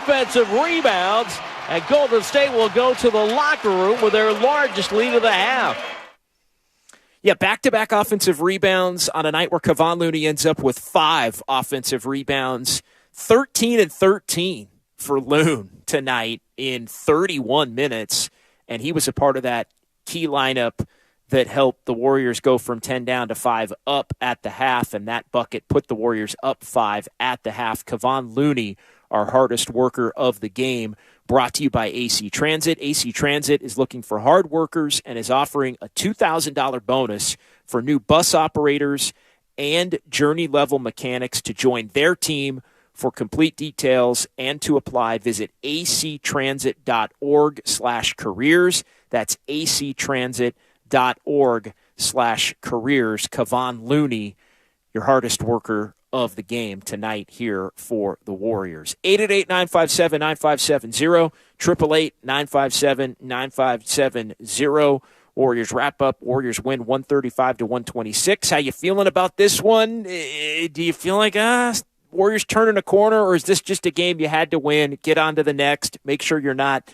Offensive rebounds, and Golden State will go to the locker room with their largest lead of the half. Yeah, back-to-back offensive rebounds on a night where Kevon Looney ends up with 5 offensive rebounds. 13 and 13 for Loon tonight in 31 minutes, and he was a part of that key lineup that helped the Warriors go from 10 down to 5 up at the half, and that bucket put the Warriors up 5 at the half. Kevon Looney, our hardest worker of the game, brought to you by AC Transit. AC Transit is looking for hard workers and is offering a $2,000 bonus for new bus operators and journey-level mechanics to join their team. For complete details and to apply, visit actransit.org/careers. That's actransit.org/careers. Kevon Looney, your hardest worker of the game tonight here for the Warriors. 888-957-9570, 888-957-9570. Warriors wrap up. Warriors win 135-126. How you feeling about this one? Do you feel like, Warriors turning a corner, or is this just a game you had to win, get on to the next, make sure you're not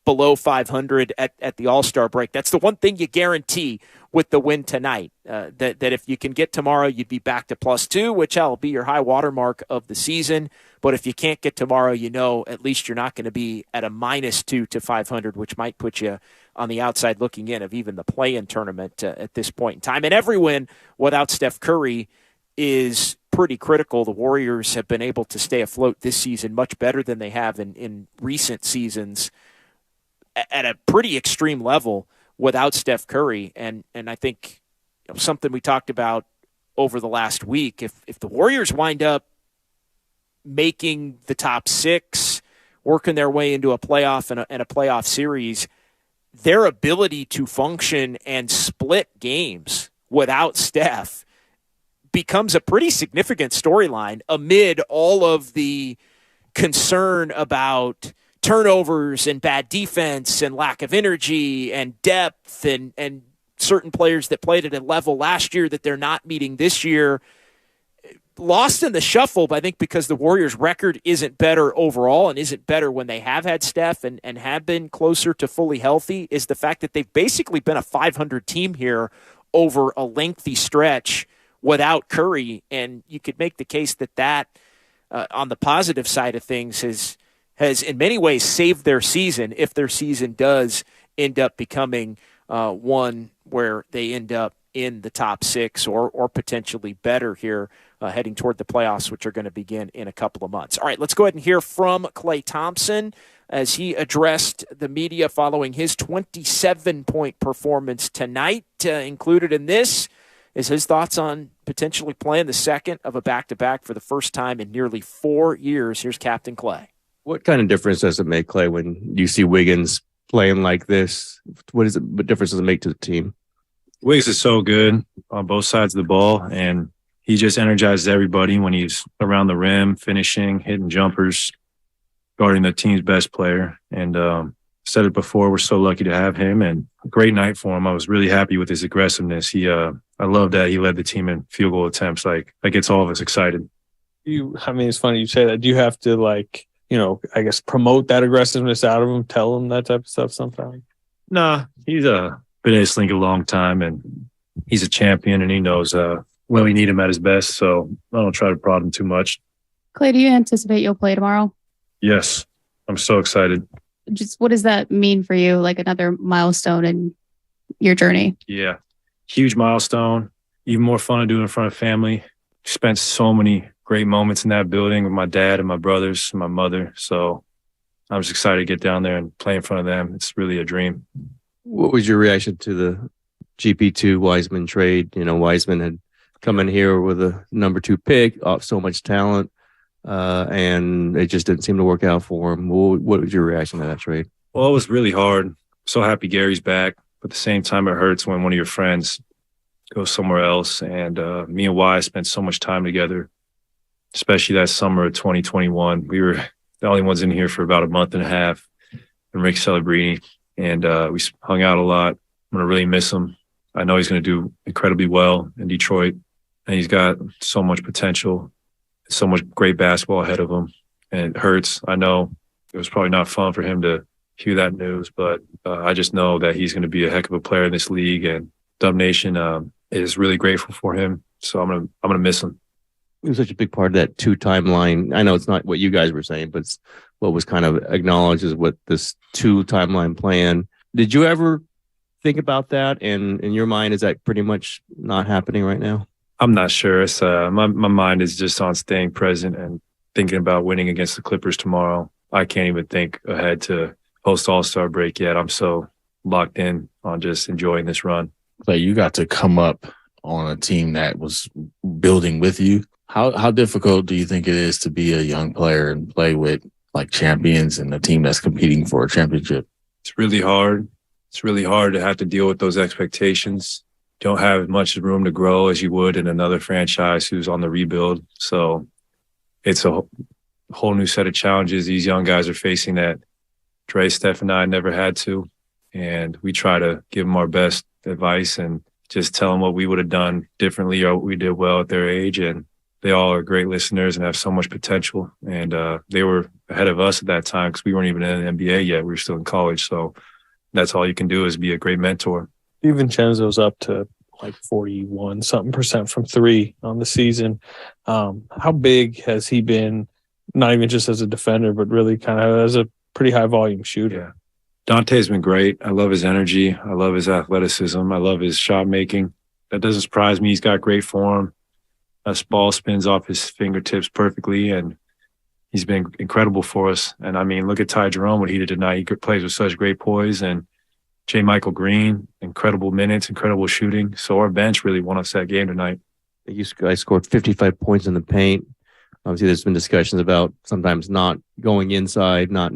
below 500 at the All-Star break? That's the one thing you guarantee with the win tonight, that if you can get tomorrow, you'd be back to +2, which will be your high watermark of the season. But if you can't get tomorrow, at least you're not going to be at a -2 to 500, which might put you on the outside looking in of even the play-in tournament at this point in time. And every win without Steph Curry is pretty critical. The Warriors have been able to stay afloat this season much better than they have in recent seasons at a pretty extreme level without Steph Curry. And I think something we talked about over the last week, if the Warriors wind up making the top 6, working their way into a playoff and a playoff series, their ability to function and split games without Steph becomes a pretty significant storyline amid all of the concern about turnovers and bad defense and lack of energy and depth and certain players that played at a level last year that they're not meeting this year. Lost in the shuffle, I think, because the Warriors' record isn't better overall and isn't better when they have had Steph and have been closer to fully healthy, is the fact that they've basically been a 500 team here over a lengthy stretch without Curry. And you could make the case that on the positive side of things has in many ways saved their season, if their season does end up becoming one where they end up in the top 6 or potentially better here heading toward the playoffs, which are going to begin in a couple of months. All right, let's go ahead and hear from Klay Thompson as he addressed the media following his 27-point performance tonight. Included in this is his thoughts on potentially playing the second of a back-to-back for the first time in nearly 4 years. Here's Captain Klay. What kind of difference does it make, Klay, when you see Wiggins playing like this? What difference does it make to the team? Wiggins is so good on both sides of the ball, and he just energizes everybody when he's around the rim, finishing, hitting jumpers, guarding the team's best player. And said it before, we're so lucky to have him, and great night for him. I was really happy with his aggressiveness. I love that he led the team in field goal attempts. That gets all of us excited. It's funny you say that. Do you have to I guess promote that aggressiveness out of him, tell him that type of stuff sometimes? Nah, he's been in this league a long time, and he's a champion, and he knows when we need him at his best. So I don't try to prod him too much. Klay, do you anticipate you'll play tomorrow? Yes, I'm so excited. Just what does that mean for you? Like another milestone in your journey? Yeah, huge milestone. Even more fun to do in front of family. Spent so many great moments in that building with my dad and my brothers and my mother. So I'm just excited to get down there and play in front of them. It's really a dream. What was your reaction to the GP2 Wiseman trade? Wiseman had come in here with a number 2 pick, so much talent, and it just didn't seem to work out for him. What was your reaction to that trade? Well, it was really hard. So happy Gary's back, but at the same time, it hurts when one of your friends goes somewhere else. And me and Wise spent so much time together, especially that summer of 2021. We were the only ones in here for about a month and a half, and Rick Celebrini, and we hung out a lot. I'm going to really miss him. I know he's going to do incredibly well in Detroit, and he's got so much potential, so much great basketball ahead of him, and it hurts. I know it was probably not fun for him to hear that news, but I just know that he's going to be a heck of a player in this league, and Dub Nation is really grateful for him. So I'm gonna miss him. It was such a big part of that 2 timeline. I know it's not what you guys were saying, but it's what was kind of acknowledged as what this 2 timeline plan. Did you ever think about that? And in your mind, is that pretty much not happening right now? I'm not sure. It's my mind is just on staying present and thinking about winning against the Clippers tomorrow. I can't even think ahead to post All-Star break yet. I'm so locked in on just enjoying this run. Like, you got to come up on a team that was building with you. How difficult do you think it is to be a young player and play with like champions and a team that's competing for a championship? It's really hard. It's really hard to have to deal with those expectations. You don't have as much room to grow as you would in another franchise who's on the rebuild. So it's a whole new set of challenges these young guys are facing that Dre, Steph, and I never had to. And we try to give them our best advice and just tell them what we would have done differently or what we did well at their age. And they all are great listeners and have so much potential. And they were ahead of us at that time because we weren't even in the NBA yet. We were still in college. So that's all you can do is be a great mentor. DiVincenzo's up to like 41% from 3 on the season. How big has he been, not even just as a defender, but really kind of as a pretty high volume shooter? Yeah. Dante's been great. I love his energy. I love his athleticism. I love his shot making. That doesn't surprise me. He's got great form. This ball spins off his fingertips perfectly, and he's been incredible for us. And I mean, look at Ty Jerome, what he did tonight. He plays with such great poise. And J. Michael Green, incredible minutes, incredible shooting. So our bench really won us that game tonight. You guys scored 55 points in the paint. Obviously, there's been discussions about sometimes not going inside, not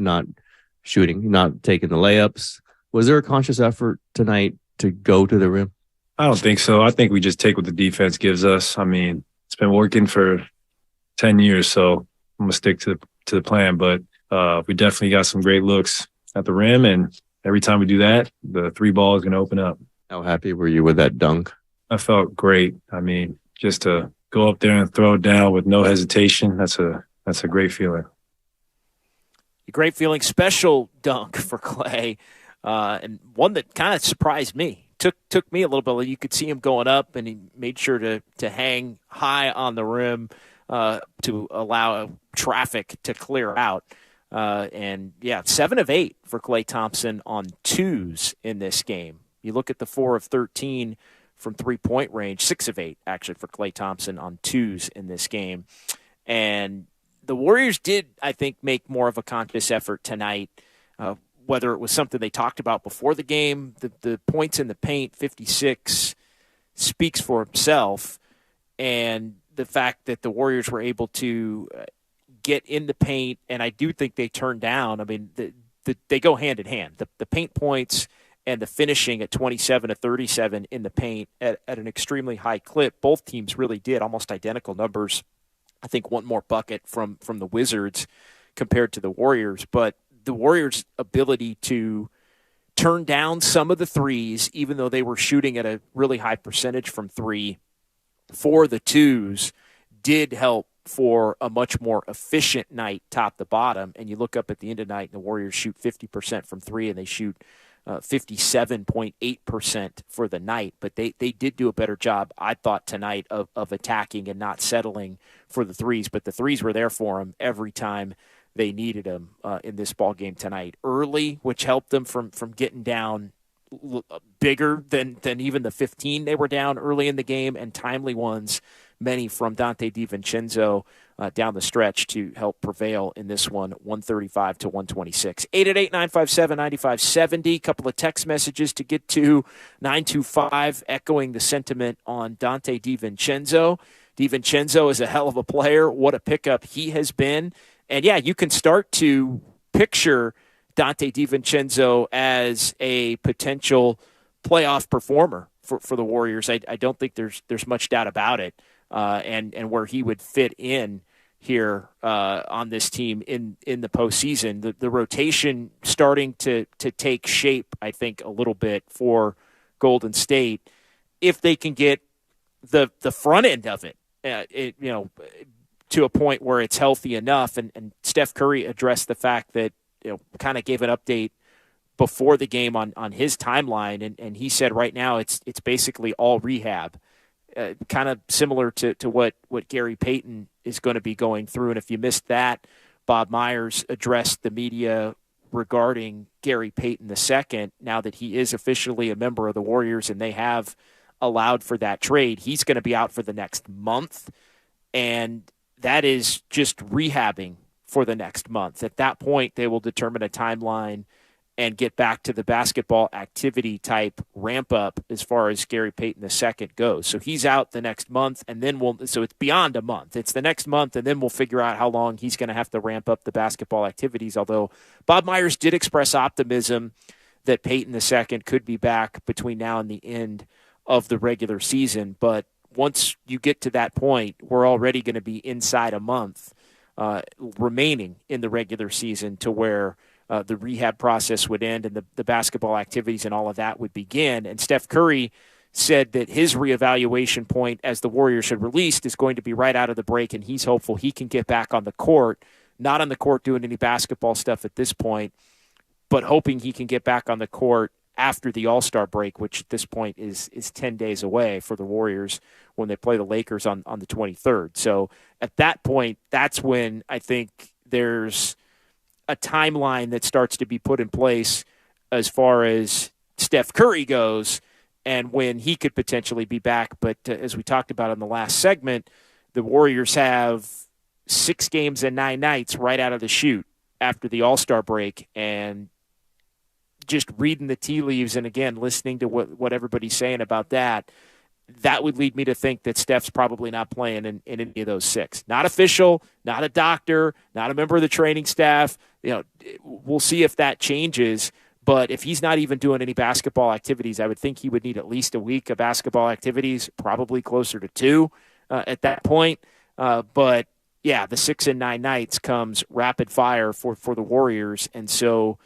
shooting, not taking the layups. Was there a conscious effort tonight to go to the rim? I don't think so. I think we just take what the defense gives us. I mean, it's been working for 10 years, so I'm going to stick to the plan. But we definitely got some great looks at the rim, and every time we do that, the 3 ball is going to open up. How happy were you with that dunk? I felt great. I mean, just to go up there and throw it down with no hesitation, that's a great feeling. A great feeling, special dunk for Klay, and one that kind of surprised me. Took me a little bit. You could see him going up, and he made sure to hang high on the rim to allow traffic to clear out. And, 7 of 8 for Klay Thompson on 2s in this game. You look at the 4 of 13 from three-point range, 6 of 8 actually for Klay Thompson on 2s in this game. And the Warriors did, I think, make more of a conscious effort tonight, whether it was something they talked about before the game. The points in the paint, 56, speaks for himself. And the fact that the Warriors were able to get in the paint, and I do think they turned down. I mean, they go hand in hand. The paint points and the finishing at 27 to 37 in the paint at an extremely high clip. Both teams really did almost identical numbers. I think one more bucket from the Wizards compared to the Warriors, but the Warriors' ability to turn down some of the threes, even though they were shooting at a really high percentage from 3, for the 2s, did help for a much more efficient night top to bottom. And you look up at the end of the night, and the Warriors shoot 50% from three, and they shoot 57.8% for the night. But they did do a better job, I thought, tonight of attacking and not settling for the threes. But the threes were there for them every time they needed them in this ball game tonight. Early, which helped them from getting down bigger than even the 15 they were down early in the game, and timely ones, many from Dante DiVincenzo down the stretch to help prevail in this one, 135 to 126. 888-957-9570. Couple of text messages to get to. 925 echoing the sentiment on Dante DiVincenzo. DiVincenzo is a hell of a player. What a pickup he has been. And, yeah, you can start to picture Dante DiVincenzo as a potential playoff performer for the Warriors. I don't think there's much doubt about it, and where he would fit in here on this team in the postseason. The rotation starting to take shape, I think, a little bit for Golden State if they can get the front end of it, to a point where it's healthy enough. And Steph Curry addressed the fact that, kind of gave an update before the game on his timeline, and he said right now it's basically all rehab, kind of similar to what Gary Payton is going to be going through. And if you missed that, Bob Myers addressed the media regarding Gary Payton II, now that he is officially a member of the Warriors and they have allowed for that trade. He's going to be out for the next month, and that is just rehabbing for the next month. At that point, they will determine a timeline and get back to the basketball activity type ramp up as far as Gary Payton II goes. So he's out the next month, and then so it's beyond a month. It's the next month, and then we'll figure out how long he's going to have to ramp up the basketball activities. Although Bob Myers did express optimism that Payton II could be back between now and the end of the regular season. But once you get to that point, we're already going to be inside a month remaining in the regular season to where the rehab process would end and the basketball activities and all of that would begin. And Steph Curry said that his reevaluation point as the Warriors had released is going to be right out of the break, and he's hopeful he can get back on the court, not on the court doing any basketball stuff at this point, but hoping he can get back on the court after the All-Star break, which at this point is 10 days away for the Warriors when they play the Lakers on the 23rd. So at that point, that's when I think there's a timeline that starts to be put in place as far as Steph Curry goes and when he could potentially be back. But as we talked about in the last segment, the Warriors have 6 games and 9 nights right out of the chute after the All-Star break, and just reading the tea leaves and, again, listening to what everybody's saying about that, that would lead me to think that Steph's probably not playing in any of those 6. Not official, not a doctor, not a member of the training staff. We'll see if that changes. But if he's not even doing any basketball activities, I would think he would need at least a week of basketball activities, probably closer to 2 at that point. But, yeah, the 6 and 9 nights comes rapid fire for the Warriors. And so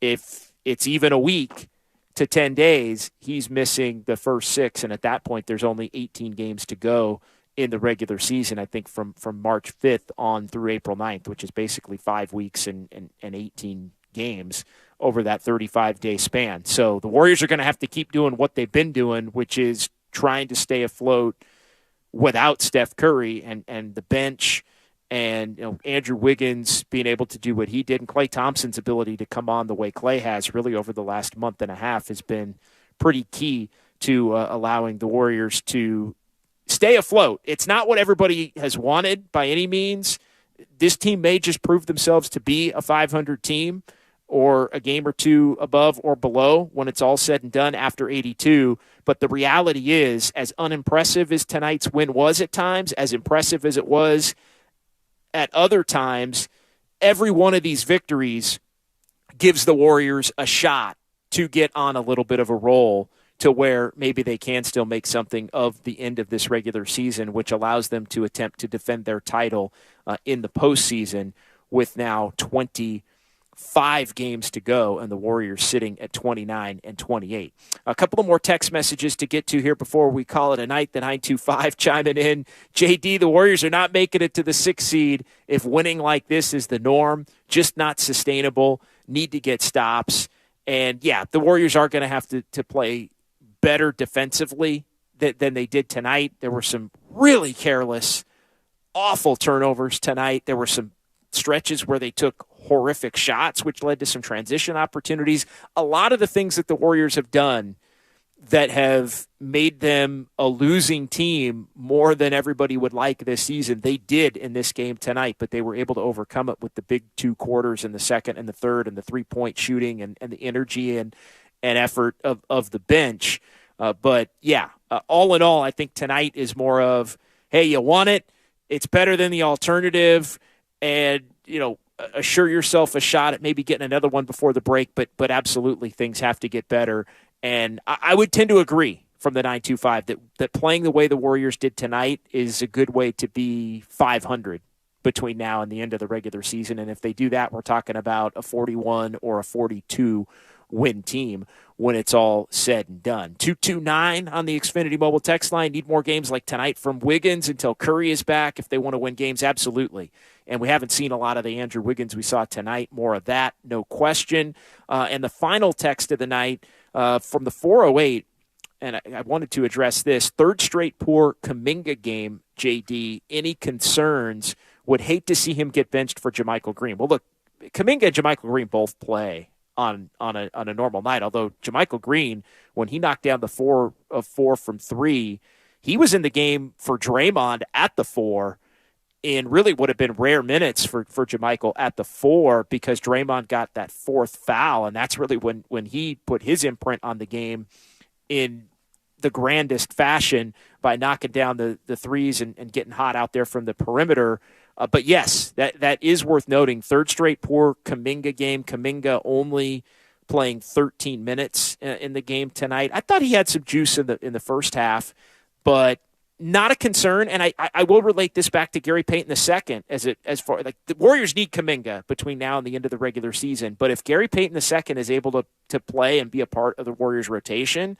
if it's even a week to 10 days, he's missing the first 6. And at that point, there's only 18 games to go in the regular season, I think from March 5th on through April 9th, which is basically 5 weeks and 18 games over that 35-day span. So the Warriors are going to have to keep doing what they've been doing, which is trying to stay afloat without Steph Curry and the bench, and Andrew Wiggins being able to do what he did, and Klay Thompson's ability to come on the way Klay has really over the last month and a half has been pretty key to allowing the Warriors to stay afloat. It's not what everybody has wanted by any means. This team may just prove themselves to be a 500 team or a game or 2 above or below when it's all said and done after 82. But the reality is, as unimpressive as tonight's win was at times, as impressive as it was at other times, every one of these victories gives the Warriors a shot to get on a little bit of a roll to where maybe they can still make something of the end of this regular season, which allows them to attempt to defend their title in the postseason with now 20 5 games to go, and the Warriors sitting at 29-28. A couple of more text messages to get to here before we call it a night. The 925 chiming in. JD, the Warriors are not making it to the 6th seed if winning like this is the norm. Just not sustainable. Need to get stops. And, yeah, the Warriors are going to have to play better defensively than they did tonight. There were some really careless, awful turnovers tonight. There were some stretches where they took horrific shots, which led to some transition opportunities. A lot of the things that the Warriors have done that have made them a losing team more than everybody would like this season, they did in this game tonight, but they were able to overcome it with the big 2 quarters in the second and the third and the 3-point shooting and the energy and effort of the bench. But, yeah, all in all, I think tonight is more of, hey, you want it, it's better than the alternative, and, assure yourself a shot at maybe getting another one before the break, but absolutely things have to get better. And I would tend to agree from the 925 that playing the way the Warriors did tonight is a good way to be 500 between now and the end of the regular season. And if they do that, we're talking about a 41 or a 42 win team when it's all said and done. 229 on the Xfinity Mobile text line. Need more games like tonight from Wiggins until Curry is back if they want to win games? Absolutely. And we haven't seen a lot of the Andrew Wiggins we saw tonight. More of that, no question. And the final text of the night from the 408, and I wanted to address this. 3rd straight poor Kuminga game, JD. Any concerns? Would hate to see him get benched for JaMychal Green. Well, look, Kuminga and JaMychal Green both play on a normal night, although JaMychal Green, when he knocked down the 4 of 4 from 3, he was in the game for Draymond at the 4 in really would have been rare minutes for JaMychal at the 4 because Draymond got that 4th foul, and that's really when he put his imprint on the game in the grandest fashion by knocking down the threes and getting hot out there from the perimeter. But yes, that is worth noting. 3rd straight poor Kuminga game. Kuminga only playing 13 minutes in the game tonight. I thought he had some juice in the first half, but not a concern. And I will relate this back to Gary Payton II as far like the Warriors need Kuminga between now and the end of the regular season. But if Gary Payton II is able to play and be a part of the Warriors rotation,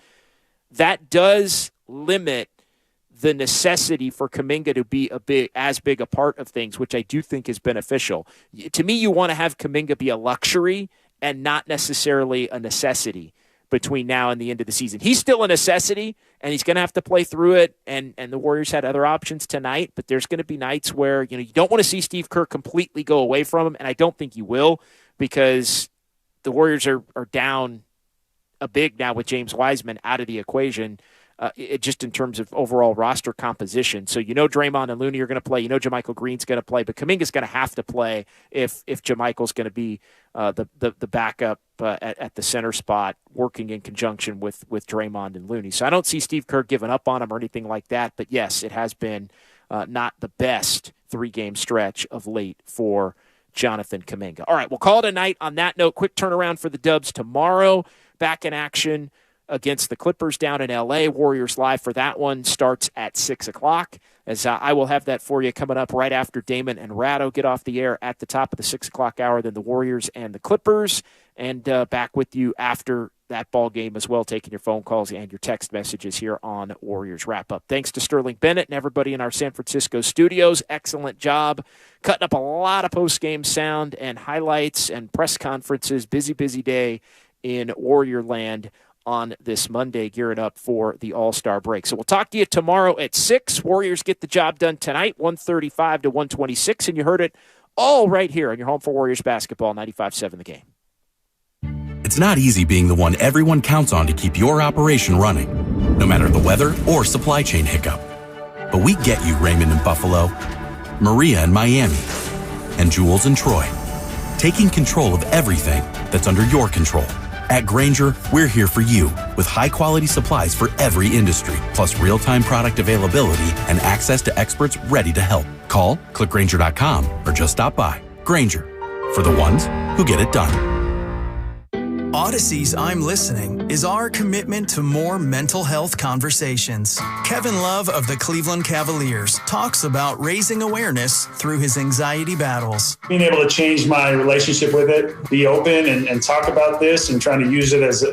that does limit the necessity for Kuminga to be as big a part of things, which I do think is beneficial. To me, you want to have Kuminga be a luxury and not necessarily a necessity between now and the end of the season. He's still a necessity, and he's going to have to play through it, and the Warriors had other options tonight, but there's going to be nights where you don't want to see Steve Kerr completely go away from him, and I don't think you will because the Warriors are down a big now with James Wiseman out of the equation. Just in terms of overall roster composition. So Draymond and Looney are going to play. JaMychal Green's going to play. But Kuminga's going to have to play if JaMychal's going to be the backup at the center spot working in conjunction with Draymond and Looney. So I don't see Steve Kerr giving up on him or anything like that. But, yes, it has been not the best 3-game stretch of late for Jonathan Kuminga. All right, we'll call it a night on that note. Quick turnaround for the Dubs tomorrow. Back in action against the Clippers down in L.A. Warriors Live for that one starts at 6 o'clock. As I will have that for you coming up right after Damon and Ratto get off the air at the top of the 6 o'clock hour, then the Warriors and the Clippers. And back with you after that ball game as well, taking your phone calls and your text messages here on Warriors Wrap Up. Thanks to Sterling Bennett and everybody in our San Francisco studios. Excellent job cutting up a lot of post-game sound and highlights and press conferences. Busy day in Warrior Land on this Monday, gearing up for the All-Star break. So we'll talk to you tomorrow at 6. Warriors get the job done tonight, 135 to 126, and you heard it all right here on your home for Warriors basketball, 95.7 The Game. It's not easy being the one everyone counts on to keep your operation running, no matter the weather or supply chain hiccup. But we get you, Raymond in Buffalo, Maria in Miami, and Jules in Troy, taking control of everything that's under your control. At Grainger, we're here for you with high-quality supplies for every industry, plus real-time product availability and access to experts ready to help. Call, click Grainger.com, or just stop by. Grainger, for the ones who get it done. Odyssey's I'm Listening is our commitment to more mental health conversations. Kevin Love of the Cleveland Cavaliers talks about raising awareness through his anxiety battles. Being able to change my relationship with it, be open and talk about this and trying to use it as